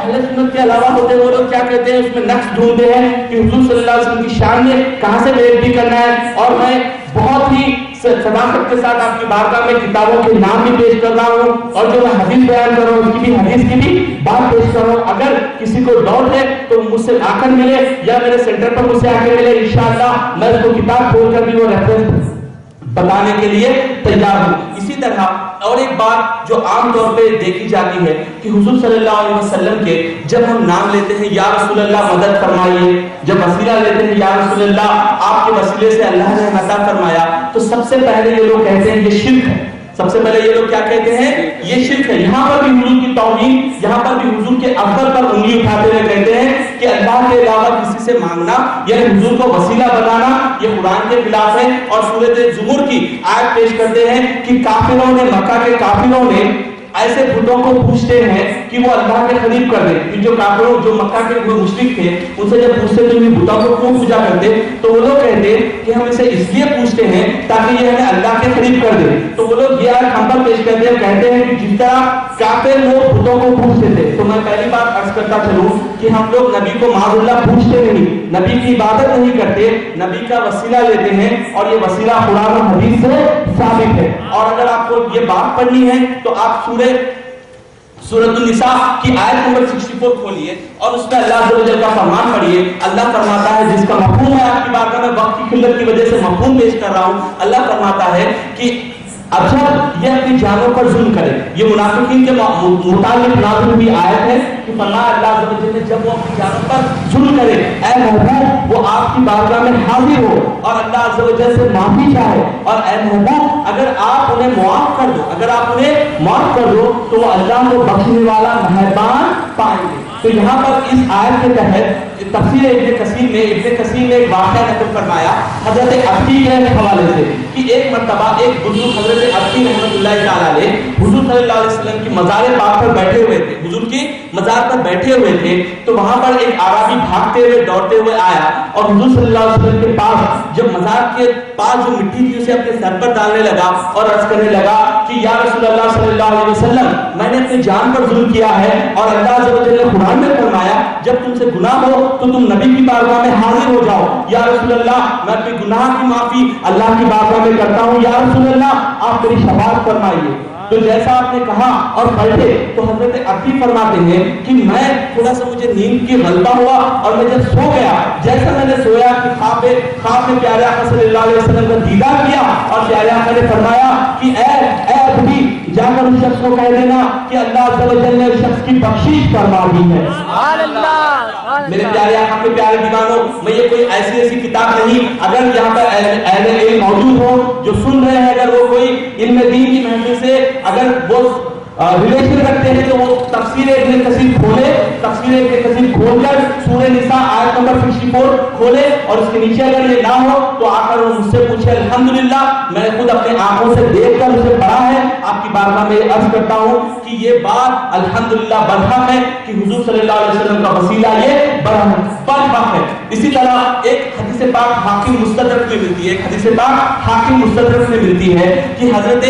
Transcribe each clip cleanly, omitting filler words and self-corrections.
اہل سنت کے علاوہ ہوتے ہیں وہ لوگ کیا کہتے ہیں، اس میں نقص ڈھونڈتے ہیں کہ حضور صلی اللہ علیہ وسلم کی شان میں کہاں سے میل بھی کرنا ہے. اور میں بہت ہی صداقت کے ساتھ آپ کی بارگاہ میں کتابوں کے نام بھی پیش کر رہا ہوں، اور جو میں حدیث بیان کر رہا ہوں اس کی بھی حدیث کی بھی بات پیش کر رہا ہوں. اگر کسی کو ڈاؤٹ ہے تو مجھ سے آ کر ملے یا میرے سینٹر پر مجھ سے آ کے ملے، انشاءاللہ میں اس کو کتاب کھول کر بھی وہ ریفرنس بتانے کے لیے تیار ہوں. اسی طرح اور ایک بات جو عام طور پہ دیکھی جاتی ہے کہ حضور صلی اللہ علیہ وسلم کے جب ہم نام لیتے ہیں یا رسول اللہ مدد فرمائیے، جب وسیلہ لیتے ہیں یا رسول اللہ آپ کے وسیلے سے اللہ نے عطا فرمایا، تو سب سے پہلے یہ لوگ کہتے ہیں یہ شرک ہے. سب سے پہلے یہ لوگ کیا کہتے ہیں، یہ شرک ہے. یہاں پر بھی حضور کی توہین، یہاں پر بھی حضور کے افضل پر انگلی اٹھاتے ہوئے کہتے ہیں کہ اللہ کے علاوہ کسی سے مانگنا یعنی حضور کو وسیلہ بنانا یہ قرآن کے خلاف ہے. اور سورۃ زمر کی آیت پیش کرتے ہیں کہ کافروں نے، مکہ کے کافروں نے ایسے بتوں کو پوچھتے ہیں کہ وہ اللہ کے قریب کر دیں. کہ جو کافروں، جو مکہ کے مشرک تھے، ان سے جب پوچھتے تو یہ بتوں کو کیوں پوجا کرتے، تو وہ لوگ کہتے کہ ہم اسے اس لیے پوچھتے ہیں تاکہ یہ ہمیں اللہ کے قریب کر دے. تو وہ لوگ یہ آیت ہم پر پیش کرتے ہیں، کہتے ہیں کہ جس طرح کافر لوگ بتوں کو پوچھتے تھے. تو میں پہلی بات عرض کرتا چلوں کہ ہم لوگ نبی کو معاذ اللہ پوچھتے نہیں، نبی کی عبادت نہیں کرتے، نبی کا وسیلہ لیتے ہیں، اور یہ وسیلہ قرآن و حدیث سے ثابت ہے. اور اگر آپ کو یہ بات پڑھنی ہے تو آپ سورۃ النساء کی آیت نمبر 64 کھولیے اور اس میں اللہ عز و جل کا فرمان پڑھیے. اللہ فرماتا ہے، جس کا مفہوم ہے آپ کی بارگاہ میں وقت کی قلت کی وجہ سے مفہوم پیش کر رہا ہوں. اللہ فرماتا ہے کہ اب جب یہ اپنی جانوں پر ظلم کرے، یہ منافقین کے متعلق نازل ہوئی آیت ہے کہ فرمایا اللہ عز و جل نے جب وہ اپنی جانوں پر ظلم کرے، اے محبوب وہ آپ کی بارگاہ میں حاضر ہو اور اللہ عز و جل سے معافی چاہے، اور اے محبوب اگر آپ انہیں معاف کر دو، اگر آپ انہیں معاف کر دو تو وہ اللہ کو بخشنے والا مہربان پائیں گے. تو یہاں پر اس آیت کے تحت تفسیر ابن کثیر نے ایک واقعہ نقل فرمایا حضرت عبدی کے حوالے سے کہ ایک مرتبہ ایک بزرگ حضرت عبدی رحمۃ اللہ تعالیٰ علیہ حضور صلی اللہ علیہ وسلم کی مزار پاک پر بیٹھے ہوئے تھے، حضور کی مزار پر بیٹھے ہوئے تھے. تو وہاں پر ایک عربی بھاگتے ہوئے دوڑتے ہوئے آیا اور حضور صلی اللہ علیہ وسلم کے پاس جب مزار کے پاس جو مٹی تھی اسے اپنے سر پر ڈالنے لگا اور عرض کرنے لگا کہ یا رسول اللہ صلی اللہ علیہ وسلم میں نے اپنی جان پر ظلم کیا ہے، اور اللہ عز و جل نے قرآن میں فرمایا جب تم سے گناہ ہو تو تم نبی کی بارگاہ میں حاضر ہو جاؤ. یا رسول اللہ میں اپنے گناہ کی معافی اللہ کی بارگاہ میں کرتا ہوں، یا رسول اللہ آپ میری شفاعت فرمائیے. تو جیسا آپ نے کہا اور پلٹے تو حضرت عبدی فرماتے ہیں کہ میں تھوڑا سا مجھے نیند کی غلبہ ہوا اور میں جب سو گیا، جیسا میں نے سویا کہ خواب میں پیارے آقا صلی اللہ علیہ وسلم کا دیدار کیا اور پیارے آقا نے فرمایا کہ اے عبدی جا کر اس شخص کو کہہ دینا کہ اللہ عز و جل نے اس شخص کی بخشش فرما دی ہے. سبحان اللہ. میرے پیارے آقا کے پیارے دیوانوں، میں یہ کوئی ایسی کتاب نہیں، اگر یہاں پر اہل علم موجود ہو جو سن رہے ہیں، اگر وہ کوئی علم دین کی محفل سے اگر وہ ریلیشن رکھتے ہیں تو وہ تفسیر ابن کثیر کھولے، تفسیر ابن کثیر کھول کر سورہ نساء آیت نمبر 64 کھولے اور اس کے نیچے اگر یہ نہ ہو تو آ کر وہ مجھ سے پوچھے. الحمدللہ میں نے خود اپنے آنکھوں سے دیکھ کر اسے پڑھا ہے. آپ کی بارگاہ میں عرض کرتا ہوں کہ یہ بات الحمدللہ برحق ہے کہ حضور صلی اللہ علیہ وسلم کا وسیلہ یہ برحق ہے. اسی طرح ایک حدیث پاک حاکم مستدرک میں ملتی ہے، ایک حدیث پاک حاکم مستدرک میں ملتی ہے کہ حضرت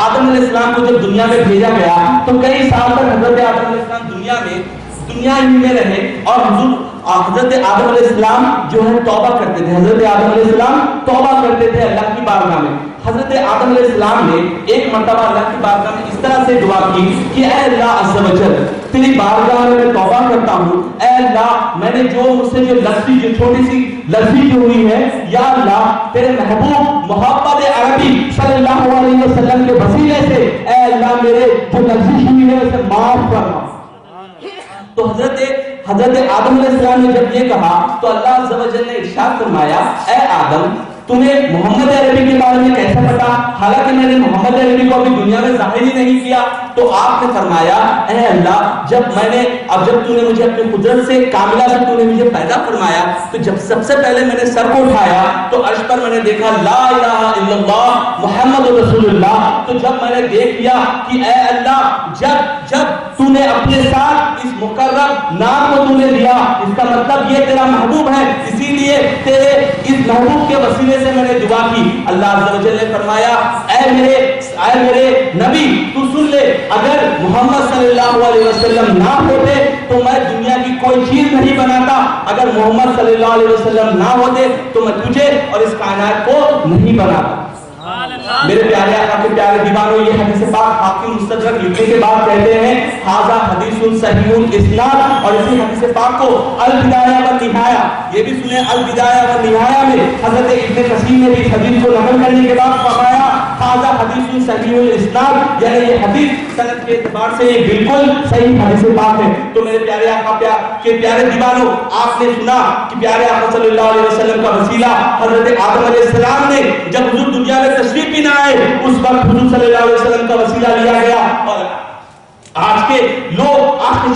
آدم علیہ السلام کو جب دنیا میں بھیجا گیا تو کئی سال تک حضرت آدم علیہ السلام دنیا ہی میں رہے، اور حضرت آدم علیہ السلام جو ہے توبہ کرتے تھے، حضرت آدم علیہ السلام توبہ کرتے تھے اللہ کی بارگاہ میں. حضرت آدم علیہ السلام نے ایک مرتبہ اللہ کی بارگاہ میں اس طرح سے دعا کی کہ اے اللہ عز و جل تیری بارگاہ میں توبہ کرتا ہوں، اے اللہ میں نے جو مجھ سے جو چھوٹی سی لفظی جو ہوئی ہے، یا اللہ تیرے محبوب محمد عربی صلی اللہ علیہ وسلم کے وسیلے سے اے اللہ میرے جو لفظی ہوئی ہے اسے معاف کرنا. تو حضرت آدم علیہ السلام نے جب یہ کہا تو اللہ عز و جل نے ارشاد فرمایا اے آدم تمہیں محمد عربی کے بارے میں کیسا پتا، حالانکہ میں نے محمد عربی کو ابھی دنیا میں ظاہر ہی نہیں کیا. تو آپ نے فرمایا اے اللہ جب تو نے مجھے اپنی قدرت سے کاملہ سے تو نے مجھے پیدا فرمایا تو جب سب سے پہلے میں نے سر کو اٹھایا تو عرش پر میں نے دیکھا لا الہ الا اللہ محمد رسول اللہ. تو جب میں نے دیکھ لیا کہ اے اللہ جب تو نے اپنے ساتھ اس مقرب نام کو تو نے دیا، اس کا مطلب یہ تیرا محبوب ہے، اسی لیے تیرے اس محبوب کے وسیلے سے میں نے دعا کی. اللہ عز و جل نے فرمایا اے میرے نبی تو سن لے, اگر محمد صلی اللہ علیہ وسلم نہ ہوتے تو میں دنیا کی کوئی چیز نہیں بناتا, اگر محمد صلی اللہ علیہ وسلم نہ ہوتے تو میں تجھے اور اس کائنات کو نہیں بناتا. میرے پیارے آقا کے پیارے دیوانوں, یہ حدیث پاک حاکم مستدرک لکھنے کے بعد کہتے ہیں ھذا حدیث صحیح الاسناد, اور اسی حدیث پاک کو البدایہ والنہایہ, یہ بھی سنیں البدایہ والنہایہ میں حضرت ابن کثیر نے اس حدیث کو نقل کرنے کے بعد فرمایا ھذا حدیث صحیح الاسناد, یعنی یہ حدیث سند کے اعتبار سے یہ بالکل صحیح حدیث پاک ہے. تو میرے پیارے آقا کے پیارے دیوانوں, آپ نے سنا کہ پیارے آقا صلی اللہ علیہ وسلم کا وسیلہ حضرت آدم علیہ السلام نے جب حضور دنیا میں تشریف بھی نہ آئے اس وقت حضور صلی اللہ علیہ وسلم کا وسیلہ لیا گیا. اور آج کے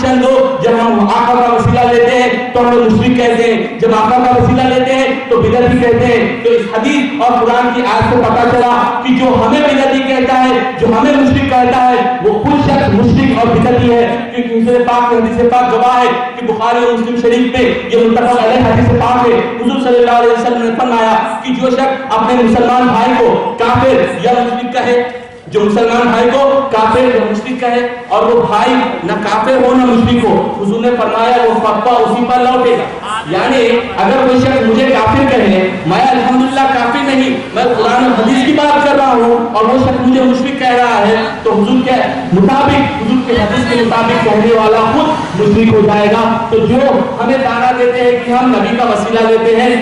چند لوگ جب ہم آقا کا وسیلہ لیتے ہیں تو ہم لوگ مشرک کہتے ہیں, جب آقا کا وسیلہ لیتے ہیں تو بدعتی کہتے ہیں. تو اس حدیث اور قرآن کی آیت سے پتہ چلا کہ جو ہمیں بدعتی کہتا ہے, جو ہمیں مشرک کہتا ہے, وہ خود شخص مشرک اور بدعتی ہے. کیونکہ حضور پاک کی حدیث پاک گواہ ہے کہ بخاری اور مسلم شریف میں یہ متفق علیہ حدیث پاک ہے. حضور صلی اللہ علیہ وسلم نے فرمایا کہ جو شخص اپنے مسلمان بھائی کو کافر یا مشرک کہے, جو مسلمان بھائی کو کافر یا مشرک کہے اور وہ بھائی نہ کافر ہو نہ مشرک ہو, حضور نے فرمایا وہ فتویٰ اسی پر لوٹے گا. یعنی اگر کوئی شخص مجھے کافر کہے, میں الحمدللہ کافر نہیں, میں قرآن و حدیث کی بات کر رہا ہوں, اور وہ شخص مجھے مشرک کہہ رہا ہے تو حضور کے مطابق, حضور کے حدیث کے مطابق کہنے والا خود مشرک ہو جائے گا. تو جو ہمیں دعویٰ دیتے ہیں کہ ہم نبی کا وسیلہ لیتے ہیں,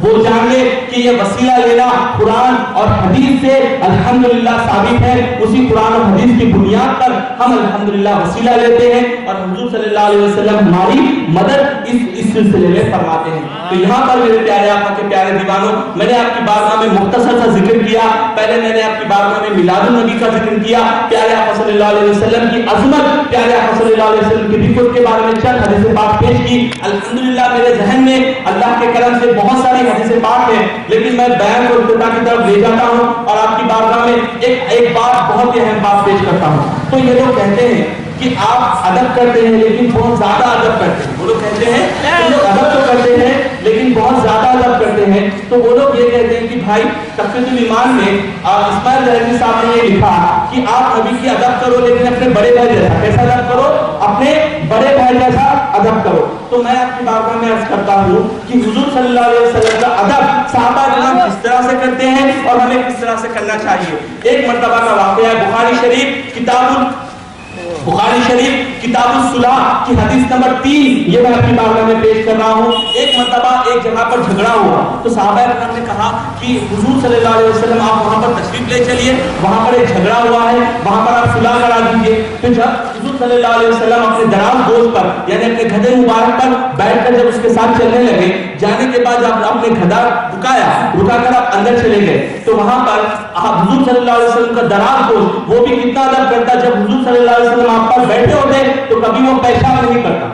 وہ جان لے کہ یہ وسیلہ لینا قرآن اور حدیث سے الحمدللہ ثابت ہے. اسی قرآن اور حدیث کی بنیاد پر ہم الحمدللہ وسیلہ لیتے ہیں, اور حضور صلی اللہ علیہ وسلم ہماری مدد اس سلسلے میں فرماتے ہیں. تو یہاں پر میرے پیارے آقا کے پیارے دیوانوں, میں نے آپ کی بارگاہ میں مختصر سا ذکر کیا. پہلے میں نے آپ کی بارگاہ میں میلاد النبی کا ذکر کیا, پیارے آقا صلی اللہ علیہ وسلم کی عظمت, پیارے آقا صلی اللہ علیہ وسلم کی ذکر کے بارے میں چند حدیث پاک پیش کی. الحمدللہ میرے ذہن میں اللہ کے کرم سے بہت ساری حدیث پاک ہے, لیکن میں بیان کو افتتاح کی طرف لے جاتا ہوں اور آپ کی بارگاہ میں ایک بات, بہت ہی اہم بات پیش کرتا ہوں. تو یہ لوگ کہتے ہیں کہ آپ ادب کرتے ہیں لیکن بہت زیادہ ادب کرتے ہیں. وہ لوگ کہتے ہیں کہ لوگ ادب تو کرتے ہیں لیکن بہت زیادہ ادب کرتے ہیں. تو وہ لوگ یہ کہتے ہیں کہ بھائی تقویۃ الایمان میں اسماعیل ذہبی صاحب نے یہ لکھا کہ آپ نبی کی ادب کرو لیکن اپنے بڑے بھائی جیسا. کیسا ادب کرو؟ اپنے بڑے بھائی جیسا ادب کرو. تو میں آپ کی بارگاہ میں عرض کرتا ہوں کہ حضور صلی اللہ علیہ وسلم کا ادب صحابہ کرام کس طرح سے کرتے ہیں اور ہمیں کس طرح سے کرنا چاہیے. ایک مرتبہ کا واقعہ ہے, بخاری شریف کتاب الصلاح کی حدیث نمبر 3, یہ میں آپ کی بارگاہ میں پیش کر رہا ہوں. ایک مرتبہ ایک جگہ پر جھگڑا ہوا تو صحابہ کرام نے کہا کہ حضور صلی اللہ علیہ وسلم آپ وہاں پر تشریف لے چلیے, وہاں پر ایک جھگڑا ہوا ہے, وہاں پر آپ صلح کرا دیجیے. تو جب حضور صلی اللہ علیہ وسلم اپنے دراز گوش پر یعنی اپنے گدھے مبارک پر بیٹھ کر جب اس کے ساتھ چلنے لگے, جانے کے بعد جب آپ نے گدھا رکا کر آپ اندر چلے گئے تو وہاں پر حضور صلی اللہ علیہ وسلم کا دراز گوش وہ بھی کتنا ادب کرتا. جب حضور صلی اللہ علیہ وسلم آپ پر بیٹھے ہوتے تو کبھی وہ پیشاب نہیں کرتا,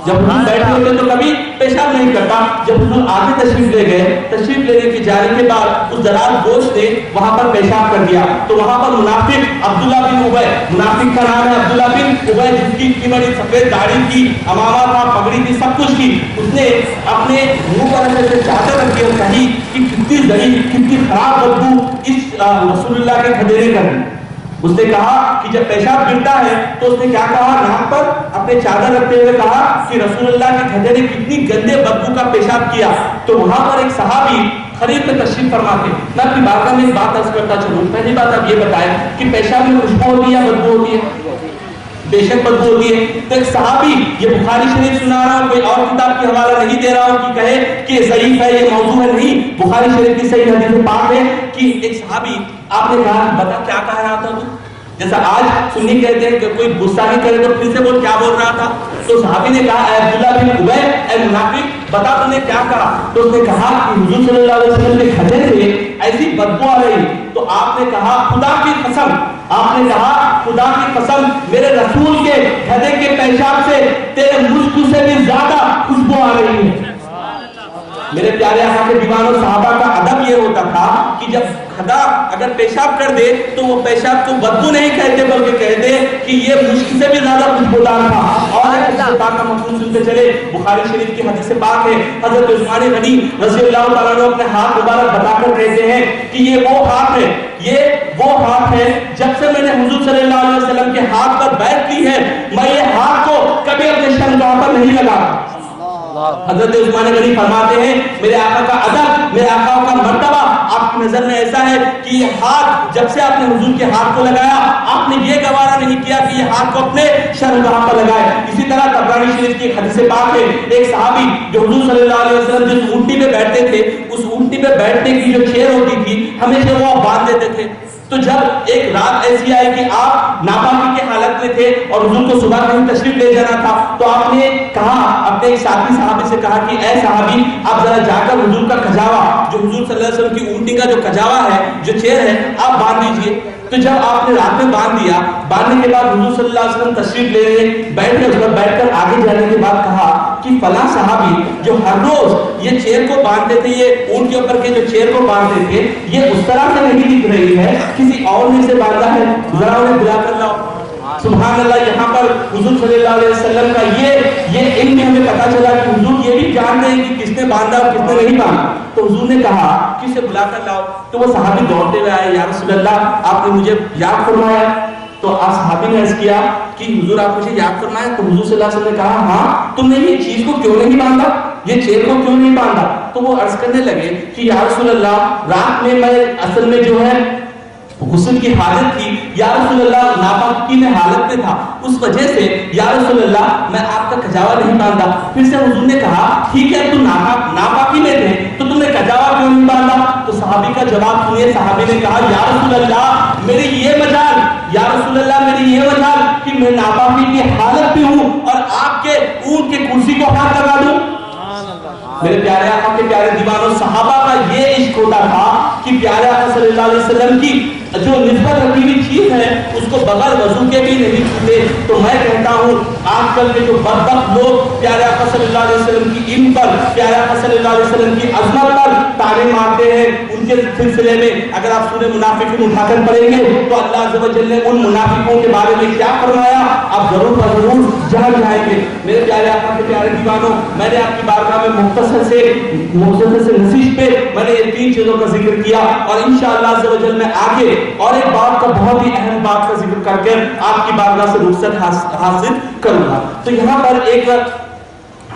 جب حضور بیٹھے ہوتے تو کبھی پیشاب نہیں کرتا. جب حضور آگے تشریف لے گئے, تشریف لینے کے جانے کے بعد اس دراز گوشت نے وہاں پر پیشاب کر دیا. تو وہاں پر منافق عبداللہ بن ابی, منافق کا نام ہے عبداللہ بن ابی, جس کی اتنی بڑی سفید داڑھی تھی, امامہ تھا, پگڑی تھی, سب کچھ تھی. اس نے اپنے منہ پر ایسے چادر رکھی اور کہی کہ کتنی ضعیف, کتنی خراب بدبو اس رسول اللہ کے گدھے نے کر دی. اس نے کہا کہ جب پیشاب گرتا ہے تو اس نے کیا کہا, ناک پر اپنے چادر رکھتے ہوئے کہا کہ رسول اللہ کے گدھے نے کتنی گندے بدبو کا پیشاب کیا. تو وہاں پر ایک صحابی خرید میں تشریف فرما کے, میں اپنی بارگاہ میں ایک بات عرض کرتا چلوں. پہلی بات آپ یہ بتائیں کہ پیشاب میں خوشبو ہوتی ہے یا بدبو ہوتی ہے؟ بے شک بدبو ہوتی ہے. تو ایک صحابی, یہ بخاری شریف سنا رہا ہوں, کوئی اور کتاب کی حوالہ نہیں دے رہا ہوں کہ کہے کہ ضعیف ہے, یہ موضوع ہے, نہیں, بخاری شریف کی صحیح حدیث پاک ہے کہ ایک صحابی, آپ نے کہا بتا کیا کہہ رہا تھا تو, جیسا آج سنی کہتے ہیں کہ کوئی گستاخی کرے تو پھر سے بول کیا بول رہا تھا. تو صحابی نے کہا اے عبداللہ بن ابی, اے منافق, بتا تم نے کیا کہا. تو اس نے کہا کہ حضور صلی اللہ علیہ وسلم کے گدھے سے ایسی بدبو آ رہی. تو آپ نے کہا خدا کی قسم, آپ نے کہا خدا کی قسم, میرے رسول کے گدھے کے پیشاب سے تیرے مشک سے بھی زیادہ خوشبو آ رہی ہے. میرے پیارے آقا کے دیوانوں, صحابہ کا ادب یہ ہوتا تھا کہ جب خدا اگر پیشاب کر دے تو وہ پیشاب کو بدبو نہیں کہتے بلکہ کہتے کہ یہ مشک سے بھی زیادہ خوشبودار تھا. اور حدیث پاک کا مفہوم سنتے چلے. بخاری شریف کی حدیث پاک ہے, حضرت عثمان غنی رضی اللہ تعالیٰ عنہ اپنے ہاتھ مبارک بتا کر کہتے ہیں کہ یہ وہ ہاتھ ہے, یہ وہ ہاتھ ہے جب سے میں نے حضور صلی اللہ علیہ وسلم کے ہاتھ پر بیعت کی ہے میں یہ ہاتھ کو کبھی اپنے شرمگاہ پر نہیں لگا. حضرت عثمان غنی فرماتے ہیں میرے آقا کا ادب, میرے آقا کا مرتبہ آپ کی نظر میں ایسا ہے کہ یہ ہاتھ جب سے آپ نے حضور کے ہاتھ کو لگایا آپ نے یہ گوارا نہیں کیا کہ یہ ہاتھ کو اپنے شرمگاہ پر لگائے. اسی طرح طبرانی شریف کی حدیث پاک ہے, ایک صحابی جو حضور صلی اللہ علیہ وسلم جس اونٹی پہ بیٹھتے تھے اس اونٹی پہ بیٹھنے کی جو چیئر ہوتی تھی ہمیشہ وہ باندھ دیتے تھے. تو جب ایک رات ایسی آئی کہ آپ ناپاکی کے حالت میں تھے اور حضور کو صبح کہیں تشریف لے جانا تھا تو آپ نے کہا اپنے ایک ساتھی صحابی سے کہا کہ اے صحابی آپ ذرا جا کر حضور کا کھجاوا جو حضور صلی اللہ علیہ وسلم کی اونٹی کا جو کھجاوا ہے جو چیر ہے آپ باندھ دیجئے. تو جب آپ نے رات میں باندھ دیا, باندھنے کے بعد حضور صلی اللہ علیہ وسلم تشریف لے رہے بیٹھ گئے, اس پر بیٹھ کر آگے جانے کے بعد کہا کہ فلاں صحابی جو ہر روز یہ چیر کو باندھتے تھے, یہ اونٹ کے اوپر کے جو چیر کو باندھتے تھے یہ اس طرح سے نہیں دکھ رہی ہے, کسی اور نے سے باندھا ہے, ذرا انہیں بلا کر لاؤ. سبحان اللہ. یہاں پر حضور صلی اللہ علیہ وسلم کا یہ علم میں ہمیں پتا چلا کہ حضور یہ بھی جان رہے ہیں کہ کس نے باندھا اور کس نے نہیں باندھا. تو حضور نے کہا کہ اسے بلا کر لاؤ. تو وہ صحابی دوڑتے ہوئے آئے, یا رسول اللہ آپ نے مجھے یاد فرمایا. تو آپ صحابی نے عرض کیا کہ حضور آپ مجھے یاد فرمایا. تو حضور صلی اللہ علیہ وسلم نے کہا ہاں تم نے یہ چیز کو کیوں نہیں باندھا, یہ چیر کو کیوں نہیں باندھا. تو وہ عرض کرنے لگے کہ یا رسول اللہ رات میں میں اصل میں جو ہے غسل کی حالت تھی, یا رسول اللہ ناپاکی میں حالت میں تھا, اس وجہ سے یا رسول اللہ میں آپ کا کھجاوا نہیں باندھا. پھر سے حضور نے کہا ٹھیک ہے تم ناپاکی میں تھے تو تم نے کھجاوا کیوں نہیں باندھا. تو صحابی کا جواب سنیے. صحابی نے کہا یا رسول اللہ میری یہ مجال, یا رسول اللہ میری یہ مجال کہ میں ناپاکی کی حالت میں ہوں اور آپ کے اونٹ کے کرسی کو ہاتھ لگا دوں. میرے پیارے آقا کے پیارے دیوانوں, صحابہ کا یہ عشق ہوتا تھا کہ پیارے آقا صلی اللہ علیہ وسلم کی جو نسبت رکھی ہوئی چیز ہے اس کو بغیر وضو کے بھی نہیں چھوتے. تو میں کہتا ہوں آج کل کے جو بدبخت لوگ پیارے آقا صلی اللہ علیہ وسلم کی علم پر, پیارے آقا صلی اللہ علیہ وسلم کی عظمت پر تعلیم مارتے ہیں, ان کے سلسلے میں اگر آپ سورہ منافقون اٹھا کر پڑھیں گے تو اللہ عز و جل نے ان منافقوں کے بارے میں کیا فرمایا آپ ضرور و ضرور جان جائیں گے. میرے پیارے آقا کے پیارے دیوانوں, میں نے آپ کی بارگاہ میں مختصر سے نصیحت پہ میں نے یہ 3 چیزوں کا ذکر کیا اور انشاءاللہ عز و جل میں آگے اور ایک بات کا بہت ہی اہم بات کا ذکر کر کے آپ کی بارگاہ سے رخصت حاصل کروں گا. تو یہاں پر ایک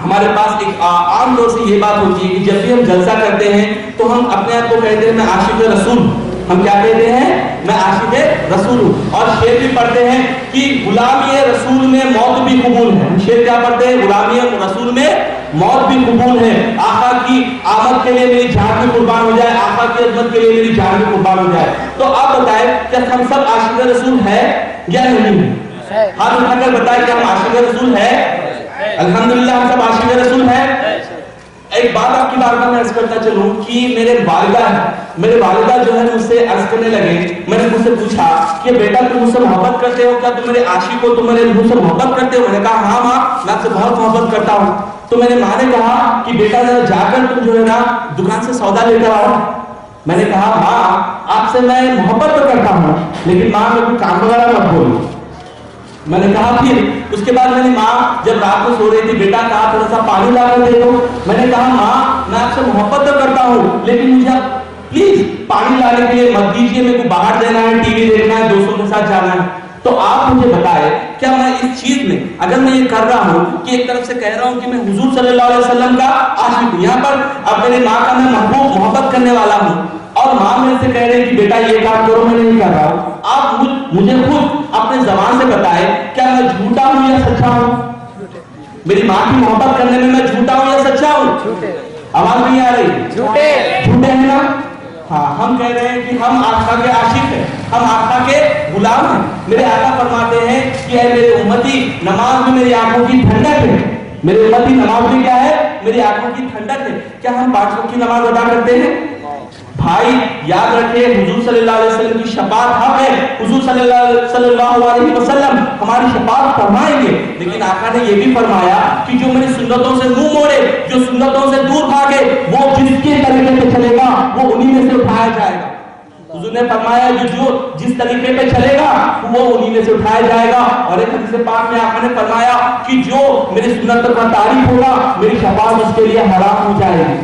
ہمارے پاس ایک عام طور سے یہ بات ہوتی ہے کہ جب بھی ہم جلسہ کرتے ہیں تو ہم اپنے آپ کو کہتے ہیں میں عاشق رسول. ہم کیا کہتے ہیں, میں عاشق رسول ہوں. اور شعر بھی پڑھتے ہیں کہ غلامی رسول میں موت بھی قبول ہے. ہم شعر کیا پڑھتے ہیں, غلامی رسول میں موت بھی قبول ہے. آقا کی آمد کے لیے میری جان بھی قربان ہو جائے, آقا کی عظمت کے لیے میری جان بھی قربان ہو جائے. تو آپ بتائیں کیا ہم سب عاشق رسول ہے یا نہیں ہے؟ ہاتھ اٹھا کر بتائیں کہ ہم عاشق رسول ہے. الحمدللہ ہم سب عاشق رسول ہیں. ایک بات آپ کی بارگاہ میں عرض کرتا چلوں کہ میرے والدہ جو ہے مجھ سے عرض کرنے لگے, میں نے مجھ سے پوچھا کہ بیٹا تم مجھ سے محبت کرتے ہو, کیا تم میرے عاشق ہو, تم مجھ سے محبت کرتے ہو؟ میں نے کہا ہاں ماں میں آپ سے بہت محبت کرتا ہوں. تو میرے ماں نے کہا کہ بیٹا جا کر تم جو ہے نا دکان سے سودا لے کر آؤ. میں نے کہا ماں آپ سے میں محبت تو کرتا ہوں لیکن ماں میں کوئی کام وغیرہ مت بولو. میں نے کہا پھر اس کے بعد میری ماں جب رات کو سو رہی تھی, بیٹا کہا تھوڑا سا پانی لا کر دے دو. میں نے کہا ماں میں آپ سے محبت تو کرتا ہوں لیکن مجھے پلیز پانی لانے کے لیے مت دیجیے, میرے کو باہر جانا ہے, ٹی وی دیکھنا ہے, دوستوں کے ساتھ جانا ہے. تو آپ مجھے بتائیں کیا میں اس چیز میں اگر میں یہ کر رہا ہوں کہ ایک طرف سے کہہ رہا ہوں کہ میں حضور صلی اللہ علیہ وسلم کا عاشق ہوں, یہاں پر اب میری ماں کا میں محبوب محبت کرنے والا ہوں اور ماں میرے سے کہہ رہے ہیں کہ بیٹا یہ کام کرو, میں نہیں کر رہا ہوں. آپ مجھے خود اپنے زبان سے بتائیں کیا میں جھوٹا ہوں یا سچا ہوں؟ میری ماں کی محبت کرنے میں جھوٹا ہوں یا سچا ہوں؟ آواز نہیں آ رہی؟ جھوٹے ہیں نا. ہاں ہم کہہ رہے ہیں کہ ہم آقا کے عاشق ہیں, ہم آقا کے غلام ہیں. میرے آقا فرماتے ہیں کہ اے میرے امتی نماز میں میری آنکھوں کی ٹھنڈک ہے. میرے امتی نماز میں کیا ہے, میری آنکھوں کی ٹھنڈک ہے. کیا ہم 5 وقت کی نماز ادا کرتے ہیں؟ بھائی یاد رکھیں حضور صلی اللہ علیہ وسلم کی شفاعت حق ہے. حضور صلی اللہ علیہ وسلم ہماری شفاعت فرمائیں گے, لیکن آقا نے یہ بھی فرمایا کہ جو میری سنتوں سے منہ موڑے, جو سنتوں سے دور بھاگے, وہ جس کے طریقے سے چلے گا وہ انہی میں سے اٹھایا جائے گا. حضور نے فرمایا جو جس طریقے پہ چلے گا وہ انہی میں سے اٹھایا جائے گا. اور ایک حدیث پاک میں آقا نے فرمایا کہ جو میری سنت پر تعریف ہوگا میری شفاعت اس کے لیے حرام ہو جائے گی.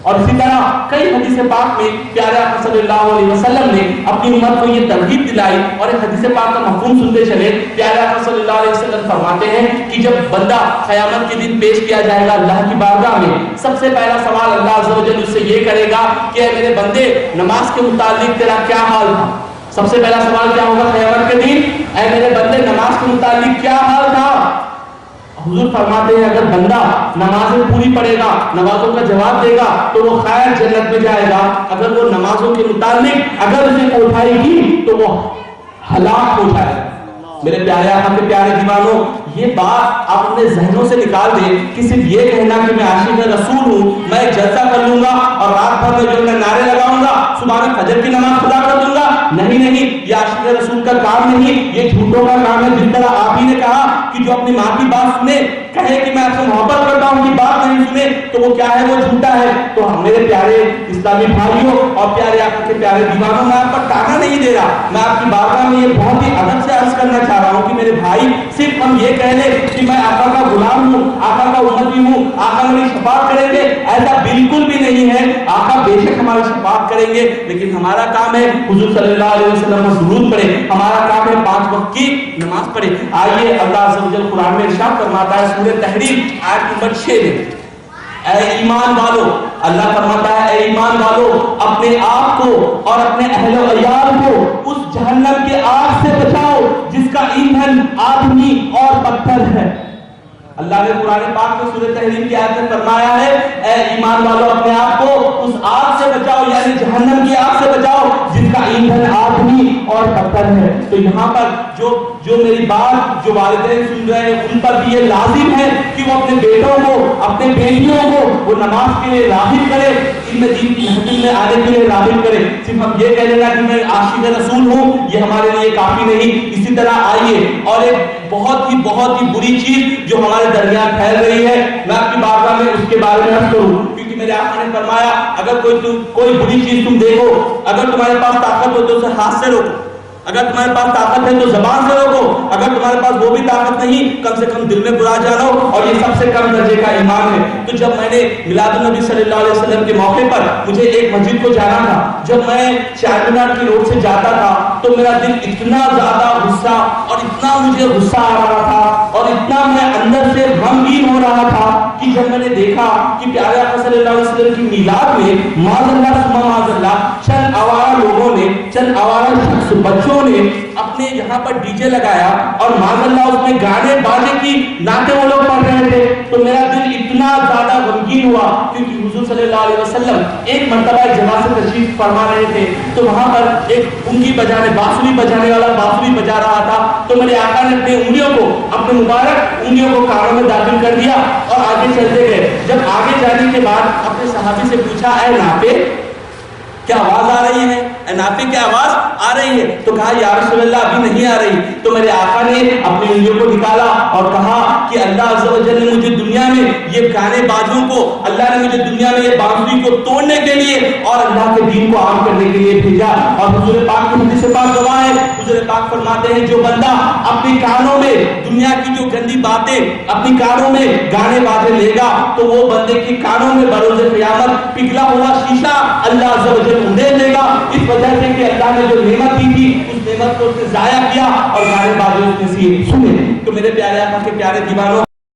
اور اسی طرح کئی حدیث پاک میں پیارے آقا صلی اللہ علیہ وسلم نے اپنی امت کو یہ ترغیب دلائی. اور ایک حدیث پاک کا مفہوم سنتے چلے. پیارے آقا صلی اللہ علیہ وسلم فرماتے ہیں کہ جب بندہ قیامت کے دن پیش کیا جائے گا اللہ کی بارگاہ میں, سب سے پہلا سوال اللہ عز و جل اس سے یہ کرے گا کہ اے میرے بندے نماز کے متعلق تیرا کیا حال تھا. سب سے پہلا سوال کیا ہوگا قیامت کے دن؟ اے میرے بندے نماز کے متعلق کیا حال تھا. حضور فرماتے ہیں اگر بندہ نمازیں پوری پڑھے گا, نمازوں کا جواب دے گا تو وہ خیر جنت میں جائے گا. اگر وہ نمازوں کے متعلق اگر اسے کوتاہی کی تو وہ ہلاک ہو جائے گا. میرے پیارے آقا کے پیارے دیوانوں, یہ بات آپ اپنے ذہنوں سے نکال دیں کہ صرف یہ کہنا کہ میں عاشق رسول ہوں, میں ایک جلسہ کر لوں گا اور رات بھر میں جو میں نعرے لگاؤں گا, صبح میں فجر کی نماز ادا کر دوں گا, نہیں, یہ عاشق رسول کا کام نہیں, یہ جھوٹوں کا کام ہے. جس طرح آپ ہی نے کہا کہ جو اپنی ماں کی بات سنے کہے کہ میں آپ سے محبت کرتا ہوں, کی بات نہیں سنے تو وہ کیا ہے, وہ جھوٹا ہے. تو میرے پیارے اسلامی بھائیوں اور پیارے آقا کے پیارے دیوانوں, میں آپ پر ٹانا نہیں دے رہا, میں آپ کی بارگاہ میں یہ بہت ہی ادب سے عرض کرنا چاہ رہا ہوں کہ میرے بھائی صرف ہم یہ کہہ لیں کہ میں آقا کا غلام ہوں, آقا کا امتی ہوں, آقا میری شفاعت کریں گے, ایسا بالکل بھی نہیں ہے. آقا بے شک ہماری شفاعت کریں گے, لیکن ہمارا کام ہے حضور صلی اللہ علیہ وسلم پر درود پڑھے, ہمارا کام ہے 5 وقت کی نماز پڑھے. آئیے اللہ عز و جل قرآن میں ارشاد فرماتا ہے سورہ تحریم آیت نمبر 6 میں, اے ایمان والو, اللہ فرماتا ہے اے ایمان والو اپنے آپ کو اور اپنے اہل و عیال کو اس جہنم کے آگ سے بچاؤ جس کا ایندھن آدمی اور پتھر ہے. اللہ نے قرآن پاک میں سورہ تحریم کی آیت میں فرمایا ہے اے ایمان والو اپنے آپ کو اس آگ سے بچاؤ, یعنی جہنم کی آگ سے بچاؤ جس کا ایندھن آدمی اور پتھر ہے. تو یہاں پر جو میری بات جو والدین سن رہے ہیں ان پر بھی یہ لازم ہے کہ وہ اپنے بیٹوں کو اپنے بیٹیوں کو وہ نماز کے لیے راغب کرے, ان میں دین کی محفل میں آنے کے لیے راغب کرے. صرف ہم یہ کہہ لینا کہ میں عاشق رسول ہوں یہ ہمارے لیے کافی نہیں. اسی طرح آئیے اور ایک بہت ہی بری چیز جو ہمارے درمیان پھیل رہی ہے, میں آپ کی بارگاہ میں اس کے بارے میں عرض کروں, کیونکہ میرے آقا نے فرمایا اگر کوئی بری چیز تم دیکھو, اگر تمہارے پاس طاقت ہو تو اسے ہاتھ سے روکو, اگر تمہارے پاس طاقت ہے تو زبان سے روکو, اگر تمہارے پاس وہ بھی طاقت نہیں کم سے کم دل میں برا جانو, اور یہ سب سے کم درجے کا ایمان ہے. تو جب میں نے میلاد النبی صلی اللہ علیہ وسلم کے موقع پر مجھے ایک مسجد کو جانا تھا, جب میں چار مینار کی روڈ سے جاتا تھا تو میرا دل اتنا زیادہ غصہ اور اتنا مجھے غصہ آ رہا تھا اور اتنا میں اندر سے غمگین ہو رہا تھا کہ جب میں نے دیکھا کہ پیارے آقا صلی اللہ علیہ وسلم کی میلاد میں معاذ اللہ ثم معاذ اللہ چند آوارہ لوگوں نے, چند آوارہ شخص بچوں نے اپنے یہاں پر ڈی جے لگایا اور معاذ اللہ اس میں گانے بانے کی نعتیں وہ لوگ پڑھ رہے تھے. تو میرا دل اتنا زیادہ غمگین ہوا کیونکہ حضور صلی اللہ علیہ وسلم ایک مرتبہ ایک جگہ سے تشریف فرما رہے تھے, تو وہاں پر ایک انگی بانسری بجانے والا بانسری بجا رہا تھا. تو میرے آقا نے اپنے انگلیوں کو, اپنے مبارک انگلیوں کو کانوں میں داخل کر دیا اور آگے چلتے گئے. جب آگے جانے کے بعد اپنے صحابی سے پوچھا اے ناپے کیا آواز آ رہی ہے, اے ناپے کیا آواز آ رہی ہے؟ تو کہا یا رسول اللہ ابھی نہیں آ رہی. تو میرے آقا نے اپنی انگلیوں کو نکالا اور کہا کہ اللہ عز و جل نے مجھے دنیا میں یہ گانے بازوں کو, اللہ نے مجھے دنیا میں یہ بانسری کو توڑنے کے لیے اور اللہ کے دین کو عام کرنے کے لیے بھیجا. اور حضور پاک کی حدیث پاک گواہ ہے, حضور پاک فرماتے ہیں جو بندہ اپنی کانوں میں دنیا کی جو گندی باتیں اپنی کانوں میں گانے بازے لے گا تو وہ بندے کی کانوں میں بروز قیامت پگھلا ہوا شیشہ اللہ عز و جل اندھیر دے گا, اس وجہ سے کہ اللہ نے جو نعمت دی تھی اس نعمت کو اس نے ضائع کیا اور گانے بازے اس نے سنے. تو میرے پیارے آقا کے پیارے دیوانوں,